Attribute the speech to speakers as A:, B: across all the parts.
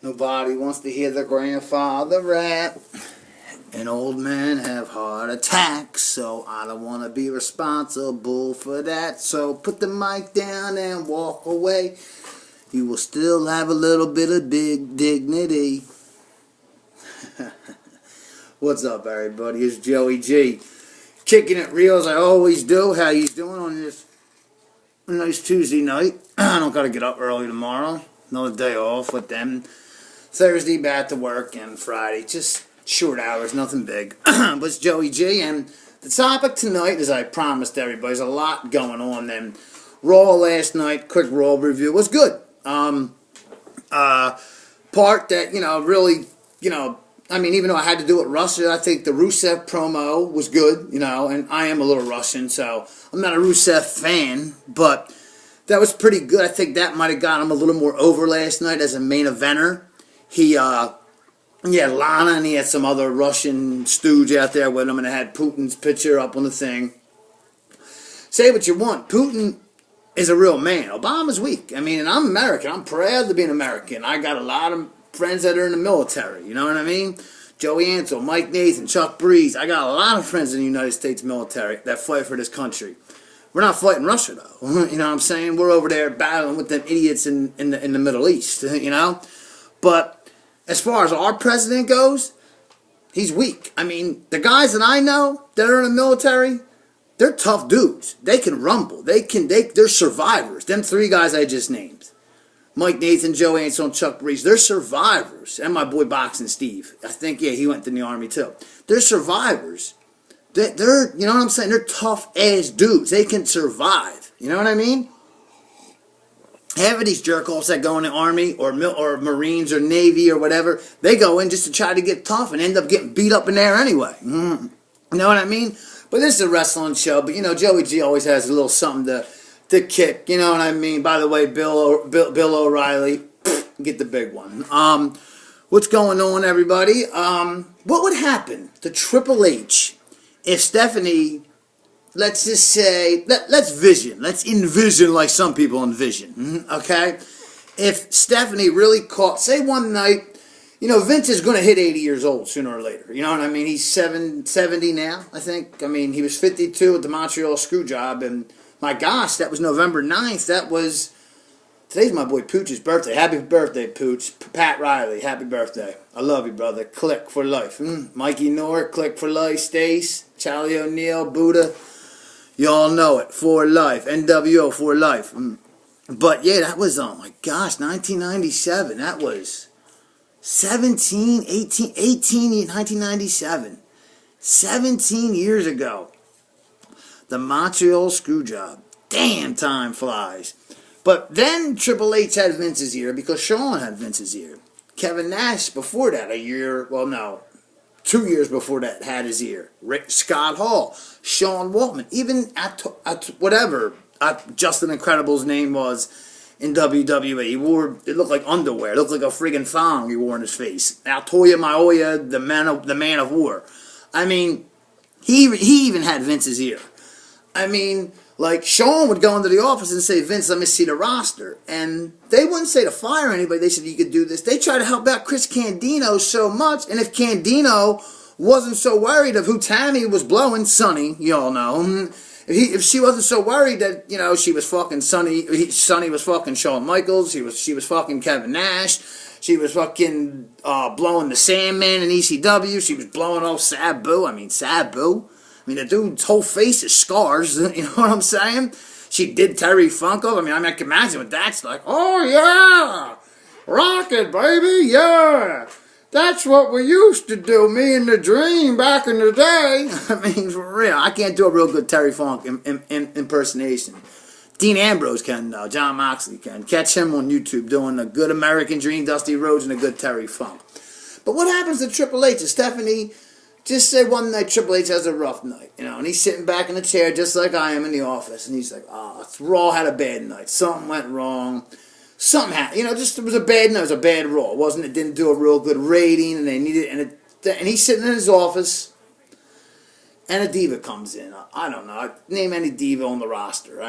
A: Nobody wants to hear the grandfather rap. And old men have heart attacks, so I don't want to be responsible for that. So put the mic down and walk away. You will still have a little bit of big dignity. What's up, everybody? It's Joey G. Kicking it real as I always do. How you doing on this nice Tuesday night? I don't got to get up early tomorrow. Another day off with them. Thursday back to work, and Friday just short hours, nothing big. But it's Joey G, and the topic tonight, as I promised everybody, there's a lot going on. Then Raw last night, quick Raw review, was good. Part that, really, I mean, even though I had to do it Russian, I think the Rusev promo was good, and I am a little Russian, so I'm not a Rusev fan, but that was pretty good. I think that might have got him a little more over last night as a main eventer. He had Lana, and he had some other Russian stooge out there with him, and it had Putin's picture up on the thing. Say what you want. Putin is a real man. Obama's weak. I mean, and I'm American. I'm proud to be an American. I got a lot of friends that are in the military. You know what I mean? Joey Ansel, Mike Nathan, Chuck Breeze. I got a lot of friends in the United States military that fight for this country. We're not fighting Russia, though. You know what I'm saying? We're over there battling with them idiots in the Middle East, But as far as our president goes, he's weak. I mean, the guys that I know that are in the military, they're tough dudes. They can rumble. They're survivors. Them three guys I just named. Mike Nathan, Joe Ansel, and Chuck Breeze. They're survivors. And my boy Boxing Steve. I think, he went in the Army too. They're survivors. They're, you know what I'm saying? They're tough-ass dudes. They can survive. You know what I mean? Half of these jerk-offs that go in the Army or Marines or Navy or whatever, they go in just to try to get tough and end up getting beat up in there anyway. You know what I mean? But this is a wrestling show. But, Joey G always has a little something to kick. You know what I mean? By the way, Bill O'Reilly, get the big one. What's going on, everybody? What would happen to Triple H if Stephanie... Let's just say, let's envision like some people envision, okay? If Stephanie really caught, say one night, Vince is going to hit 80 years old sooner or later. You know what I mean? He's 70 now, I think. I mean, he was 52 at the Montreal Screwjob, and my gosh, that was November 9th. Today's my boy Pooch's birthday. Happy birthday, Pooch. Pat Riley, happy birthday. I love you, brother. Click for life. Mikey Knorr, click for life. Stace, Charlie O'Neill, Buddha. Y'all know it. For life. NWO for life. But yeah, that was, oh my gosh, 1997. That was 1997. 17 years ago. The Montreal Screwjob. Damn, time flies. But then Triple H had Vince's ear because Shawn had Vince's ear. Kevin Nash before that, 2 years before that, had his ear. Scott Hall, Sean Waltman, even at whatever Justin Incredible's name was in WWE. It looked like underwear. It looked like a friggin' thong he wore in his face. Altoya Maoya, the man of war. I mean, he even had Vince's ear. I mean, like, Sean would go into the office and say, Vince, let me see the roster. And they wouldn't say to fire anybody. They said, you could do this. They tried to help out Chris Candido so much. And if Candido wasn't so worried of who Tammy was blowing, Sonny, you all know. If she wasn't so worried that, she was fucking Sonny was fucking Shawn Michaels. She was fucking Kevin Nash. She was fucking blowing the Sandman in ECW. She was blowing off Sabu. Sabu. The dude's whole face is scars, you know what I'm saying? She did Terry Funko. I can imagine what that's like. Oh, yeah! Rock it, baby, yeah! That's what we used to do, me and the Dream back in the day. For real, I can't do a real good Terry Funk impersonation. Dean Ambrose can, though. John Moxley can. Catch him on YouTube doing a good American Dream, Dusty Rhodes, and a good Terry Funk. But what happens to Triple H? Stephanie... Just say one night Triple H has a rough night, and he's sitting back in the chair just like I am in the office, and he's like, Raw had a bad night. Something went wrong. Something happened. It was a bad night. It was a bad Raw. It didn't do a real good rating, and they needed and he's sitting in his office, and a diva comes in. I don't know. Name any diva on the roster.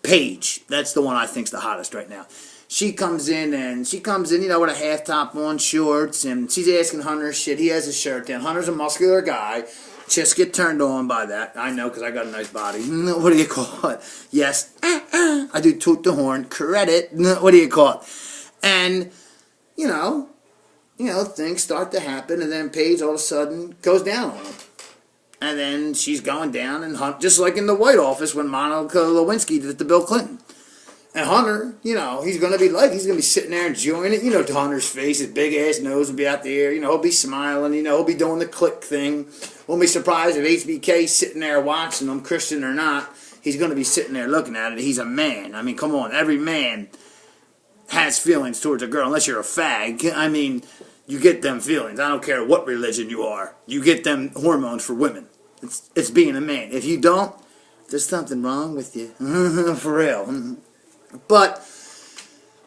A: Paige. That's the one I think's the hottest right now. she comes in, you know, with a half top on, shorts, and she's asking Hunter shit. He has his shirt down. Hunter's a muscular guy. Just get turned on by that. I know, because I got a nice body. What do you call it? Yes. I do toot the horn. Credit. What do you call it? And, you know, things start to happen, and then Paige all of a sudden goes down on him. And then she's going down, and Hunter, just like in the White Office when Monica Lewinsky did it to Bill Clinton. And Hunter, you know, he's going to be sitting there enjoying it. You know, Hunter's face, his big ass nose will be out there. You know, he'll be smiling. You know, he'll be doing the click thing. Won't be surprised if HBK's sitting there watching him, Christian or not. He's going to be sitting there looking at it. He's a man. I mean, come on. Every man has feelings towards a girl, unless you're a fag. I mean, you get them feelings. I don't care what religion you are. You get them hormones for women. It's being a man. If you don't, there's something wrong with you. For real. But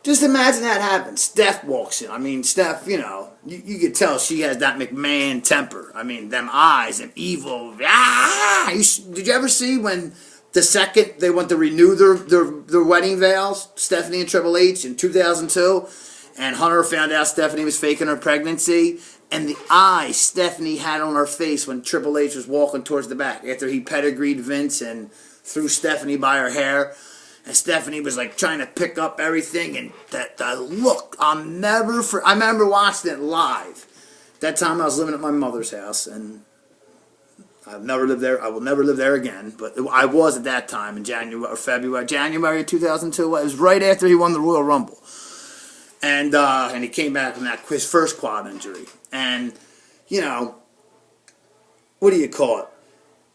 A: just imagine that happens. Steph walks in. I mean, Steph, you know, you could tell she has that McMahon temper. I mean, them eyes, them evil. Ah! Did you ever see when the second they went to renew their wedding vows, Stephanie and Triple H in 2002, and Hunter found out Stephanie was faking her pregnancy, and the eyes Stephanie had on her face when Triple H was walking towards the back after he pedigreed Vince and threw Stephanie by her hair. And Stephanie was like trying to pick up everything, and the look, I remember watching it live. That time I was living at my mother's house, and I've never lived there. I will never live there again. But I was at that time in January of 2002. It was right after he won the Royal Rumble, and he came back from his first quad injury, and you know, what do you call it?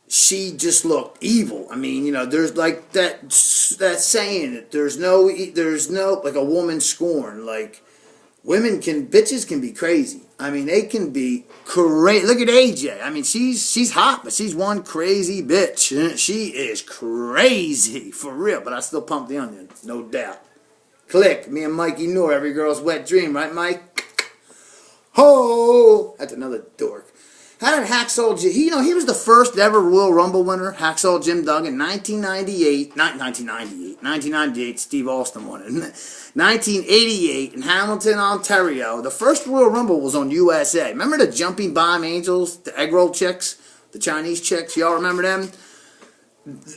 A: She just looked evil. I mean, you know, there's like that saying that there's no like a woman scorn. Like bitches can be crazy. I mean, they can be crazy. Look at AJ. I mean, she's hot, but she's one crazy bitch. She is crazy for real. But I still pump the onion, no doubt. Click. Me and Mikey Noor, every girl's wet dream, right, Mike? Ho! That's another dork. How did Hacksaw Jim... He was the first ever Royal Rumble winner, Hacksaw Jim Duggan, 1998. Not 1998. 1998, Steve Austin won it. 1988 in Hamilton, Ontario. The first Royal Rumble was on USA. Remember the Jumping Bomb Angels, the egg roll chicks, the Chinese chicks? Y'all remember them?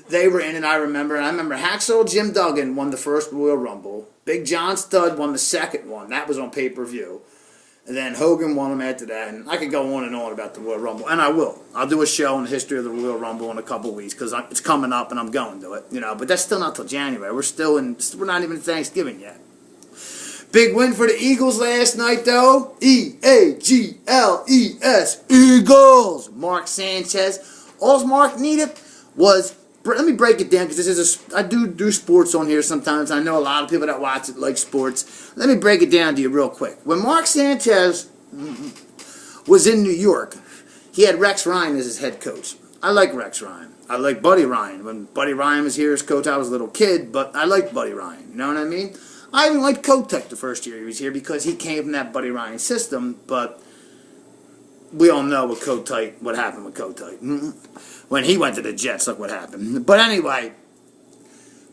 A: They were in it, I remember. And I remember Hacksaw Jim Duggan won the first Royal Rumble. Big John Studd won the second one. That was on pay-per-view. And then Hogan won them after that. And I could go on and on about the Royal Rumble. And I will. I'll do a show on the history of the Royal Rumble in a couple weeks because it's coming up and I'm going to it. You know, but that's still not till January. We're not even Thanksgiving yet. Big win for the Eagles last night, though. E-A-G-L-E-S. Eagles. Mark Sanchez. All Mark needed was... Let me break it down because I do sports on here sometimes. I know a lot of people that watch it like sports. Let me break it down to you real quick. When Mark Sanchez was in New York, he had Rex Ryan as his head coach. I like Rex Ryan. I like Buddy Ryan. When Buddy Ryan was here as coach, I was a little kid, but I liked Buddy Ryan. You know what I mean? I even liked Kotek the first year he was here because he came from that Buddy Ryan system, but we all know what happened with Kotek. When he went to the Jets, look what happened. But anyway,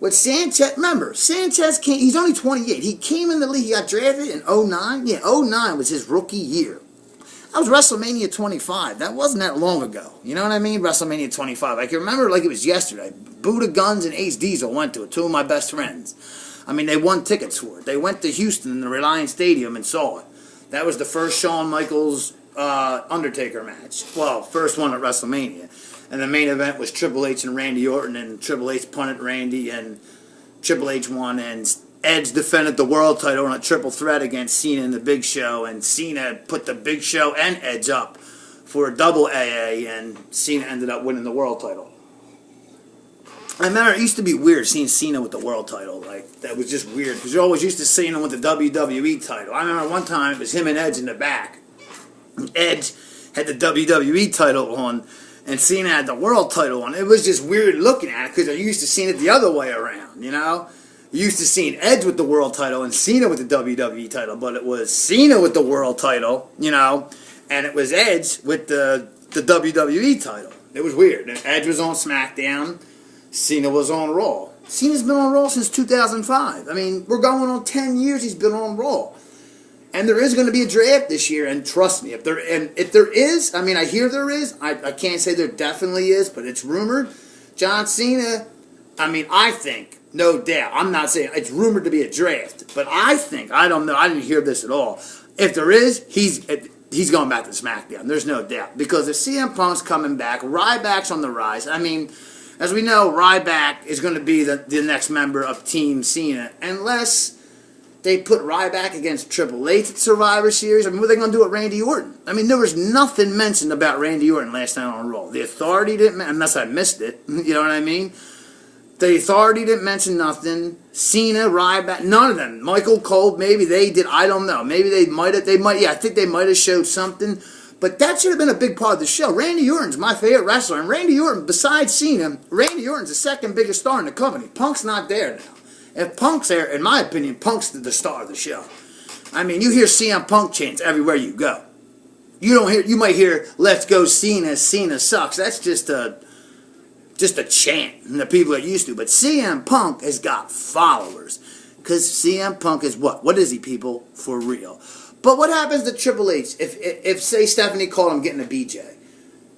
A: with Sanchez, remember, Sanchez came, he's only 28. He came in the league, he got drafted in 09. Yeah, 09 was his rookie year. That was WrestleMania 25. That wasn't that long ago. You know what I mean? WrestleMania 25. I can remember it like it was yesterday. Buddha Guns and Ace Diesel went to it, two of my best friends. I mean, they won tickets for it. They went to Houston in the Reliance Stadium and saw it. That was the first Shawn Michaels Undertaker match. Well, first one at WrestleMania. And the main event was Triple H and Randy Orton, and Triple H punted Randy, and Triple H won, and Edge defended the world title in a triple threat against Cena and the Big Show, and Cena put the Big Show and Edge up for a double AA, and Cena ended up winning the world title. I remember it used to be weird seeing Cena with the world title. Like, that was just weird, because you're always used to seeing him with the WWE title. I remember one time it was him and Edge in the back. Edge had the WWE title on, and Cena had the world title on. It was just weird looking at it because you're used to seeing it the other way around, you know? You're used to seeing Edge with the world title and Cena with the WWE title, but it was Cena with the world title, you know, and it was Edge with the WWE title. It was weird. Edge was on SmackDown, Cena was on Raw. Cena's been on Raw since 2005. I mean, we're going on 10 years he's been on Raw. And there is going to be a draft this year, and trust me, if there is, I mean, I hear there is. I can't say there definitely is, but it's rumored. John Cena, I mean, I think, no doubt, I'm not saying it's rumored to be a draft, but I think, I don't know, I didn't hear this at all. If there is, he's going back to SmackDown. There's no doubt. Because if CM Punk's coming back, Ryback's on the rise. I mean, as we know, Ryback is going to be the next member of Team Cena, unless they put Ryback against Triple H at Survivor Series. I mean, what are they going to do with Randy Orton? I mean, there was nothing mentioned about Randy Orton last night on Raw. The Authority didn't, unless I missed it. You know what I mean? The Authority didn't mention nothing. Cena, Ryback, none of them. Michael Cole, maybe they did. I don't know. Maybe they might. Yeah, I think they might have showed something. But that should have been a big part of the show. Randy Orton's my favorite wrestler. And Randy Orton, besides Cena, Randy Orton's the second biggest star in the company. Punk's not there now. If Punk's there, in my opinion, Punk's the star of the show. I mean, you hear CM Punk chants everywhere you go. You might hear, "Let's go Cena, Cena sucks." That's just a chant, and the people are used to. But CM Punk has got followers. Because CM Punk is what? What is he, people? For real. But what happens to Triple H if say, Stephanie called him getting a BJ?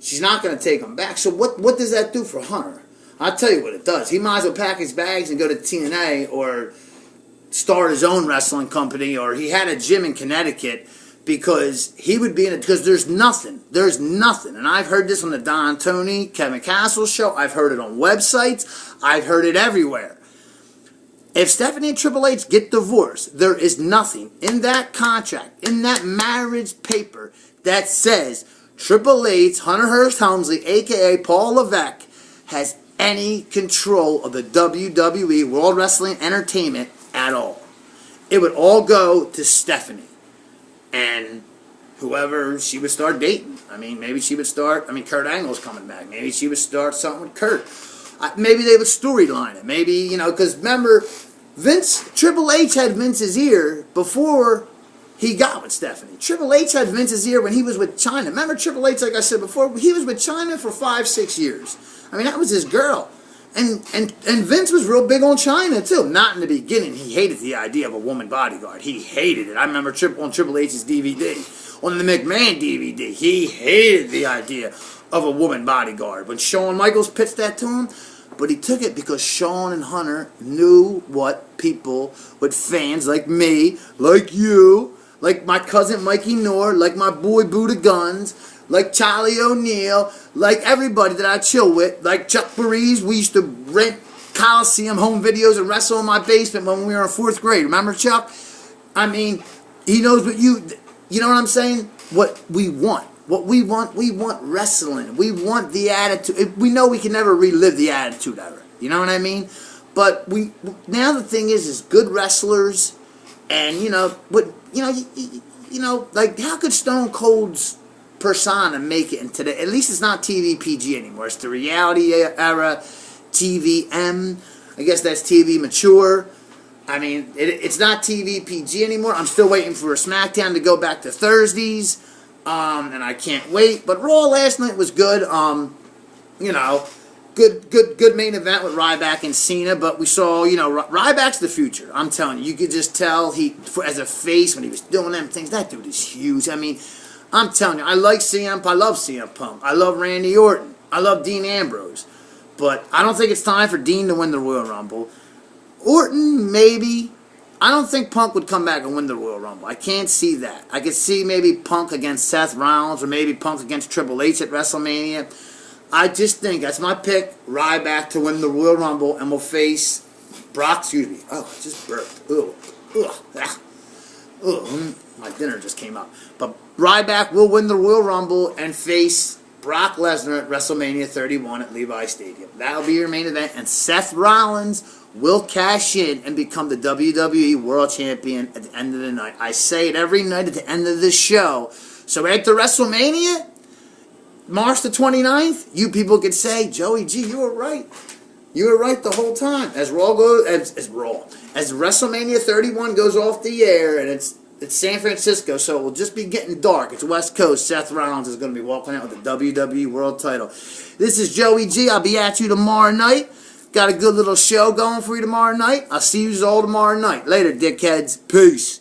A: She's not going to take him back. So what does that do for Hunter? I'll tell you what it does. He might as well pack his bags and go to TNA or start his own wrestling company, or he had a gym in Connecticut, because he would be in it, because there's nothing. There's nothing. And I've heard this on the Don Tony, Kevin Castle show. I've heard it on websites. I've heard it everywhere. If Stephanie and Triple H get divorced, there is nothing in that contract, in that marriage paper, that says Triple H, Hunter Hearst Helmsley, a.k.a. Paul Levesque, has any control of the WWE World Wrestling Entertainment at all. It would all go to Stephanie and whoever she would start dating. I mean, maybe she would start, Kurt Angle's coming back. Maybe she would start something with Kurt. Maybe they would storyline it. Maybe, because remember, Triple H had Vince's ear before he got with Stephanie. Triple H had Vince's ear when he was with China. Remember Triple H, like I said before, he was with China for 5-6 years. I mean, that was his girl. And Vince was real big on China, too. Not in the beginning. He hated the idea of a woman bodyguard. He hated it. I remember on Triple H's DVD, on the McMahon DVD, he hated the idea of a woman bodyguard. When Shawn Michaels pitched that to him, but he took it because Shawn and Hunter knew what people, what fans like me, like you, like my cousin Mikey Knorr, like my boy Buddha Guns, like Charlie O'Neill, like everybody that I chill with, like Chuck Breeze. We used to rent Coliseum home videos and wrestle in my basement when we were in 4th grade. Remember, Chuck? I mean, he knows what you know what I'm saying? What we want. What we want wrestling. We want the attitude. We know we can never relive the Attitude Era. You know what I mean? But now the thing is good wrestlers, and like how could Stone Cold's persona make it in today? At least it's not TV PG anymore. It's the reality era, TVM. I guess that's TV mature. I mean, it's not TV PG anymore. I'm still waiting for a SmackDown to go back to Thursdays. And I can't wait. But Raw last night was good. Good main event with Ryback and Cena. But we saw, Ryback's the future. I'm telling you. You could just tell as a face when he was doing them things. That dude is huge. I mean, I'm telling you, I like CM. I love CM Punk. I love Randy Orton. I love Dean Ambrose. But I don't think it's time for Dean to win the Royal Rumble. Orton, maybe. I don't think Punk would come back and win the Royal Rumble. I can't see that. I could see maybe Punk against Seth Rollins, or maybe Punk against Triple H at WrestleMania. I just think, that's my pick, Ryback to win the Royal Rumble, and we'll face Brock, excuse me. Oh, I just burped. My dinner just came out. But Ryback will win the Royal Rumble and face Brock Lesnar at WrestleMania 31 at Levi Stadium. That'll be your main event, and Seth Rollins will cash in and become the WWE World Champion at the end of the night. I say it every night at the end of this show. So after WrestleMania, March the 29th, you people could say, Joey G, you were right. You were right the whole time. As WrestleMania 31 goes off the air, and it's San Francisco, so it will just be getting dark. It's West Coast. Seth Rollins is going to be walking out with the WWE World title. This is Joey G. I'll be at you tomorrow night. Got a good little show going for you tomorrow night. I'll see you all tomorrow night. Later, dickheads. Peace.